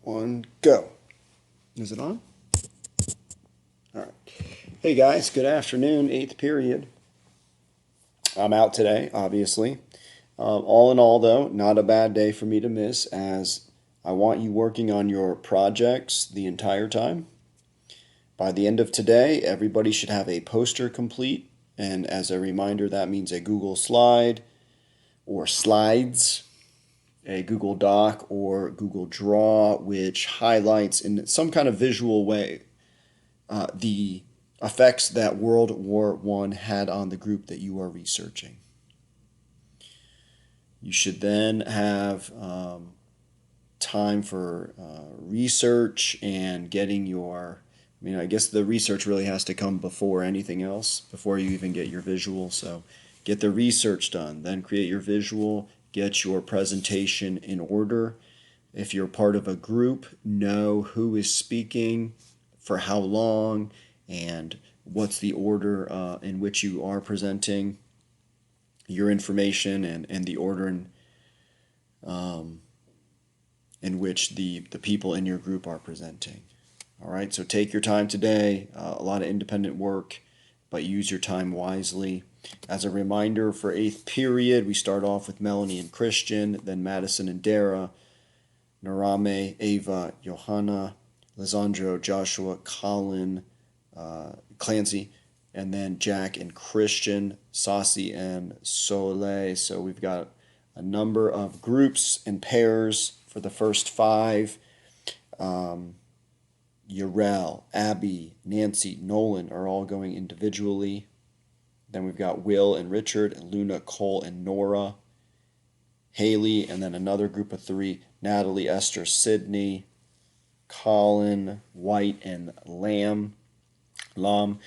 One, go. Is it on? All right. Hey guys, good afternoon, eighth period. I'm out today, obviously. All in all, though, not a bad day for me to miss, as I want you working on your projects the entire time. By the end of today, everybody should have a poster complete, and as a reminder, that means a Google slide or slides, a Google Doc or Google Draw, which highlights in some kind of visual way the effects that World War One had on the group that you are researching. You should then have time for research and getting your. I guess the research really has to come before anything else, before you even get your visual. So get the research done, then create your visual, get your presentation in order. If you're part of a group, know who is speaking, for how long, and what's the order in which you are presenting your information, and the order in which the people in your group are presenting. All right, so take your time today, a lot of independent work, but use your time wisely. As a reminder, for eighth period, we start off with Melanie and Christian, then Madison and Dara, Narame, Ava, Johanna, Lisandro, Joshua, Colin, Clancy, and then Jack and Christian, Saucy and Soleil. So we've got a number of groups and pairs for the first five. Yarel, Abby, Nancy, Nolan are all going individually. Then we've got Will and Richard, and Luna, Cole, and Nora, Haley, and then another group of three, Natalie, Esther, Sydney, Colin, White, and Lam, and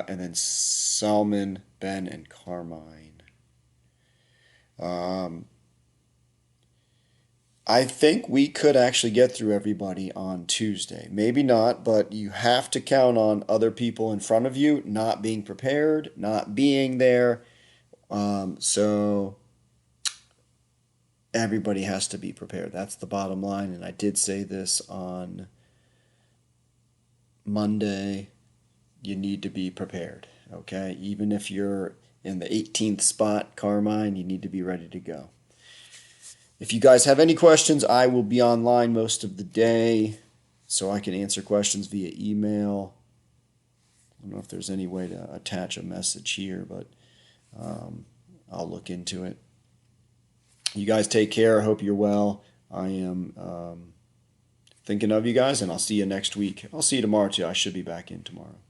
then Salmon, Ben, and Carmine. I think we could actually get through everybody on Tuesday. Maybe not, but you have to count on other people in front of you not being prepared, not being there. So everybody has to be prepared. That's the bottom line. And I did say this on Monday. You need to be prepared, okay? Even if you're in the 18th spot, Carmine, you need to be ready to go. If you guys have any questions, I will be online most of the day, so I can answer questions via email. I don't know if there's any way to attach a message here, but I'll look into it. You guys take care. I hope you're well. I am thinking of you guys, and I'll see you next week. I'll see you tomorrow, too. I should be back in tomorrow.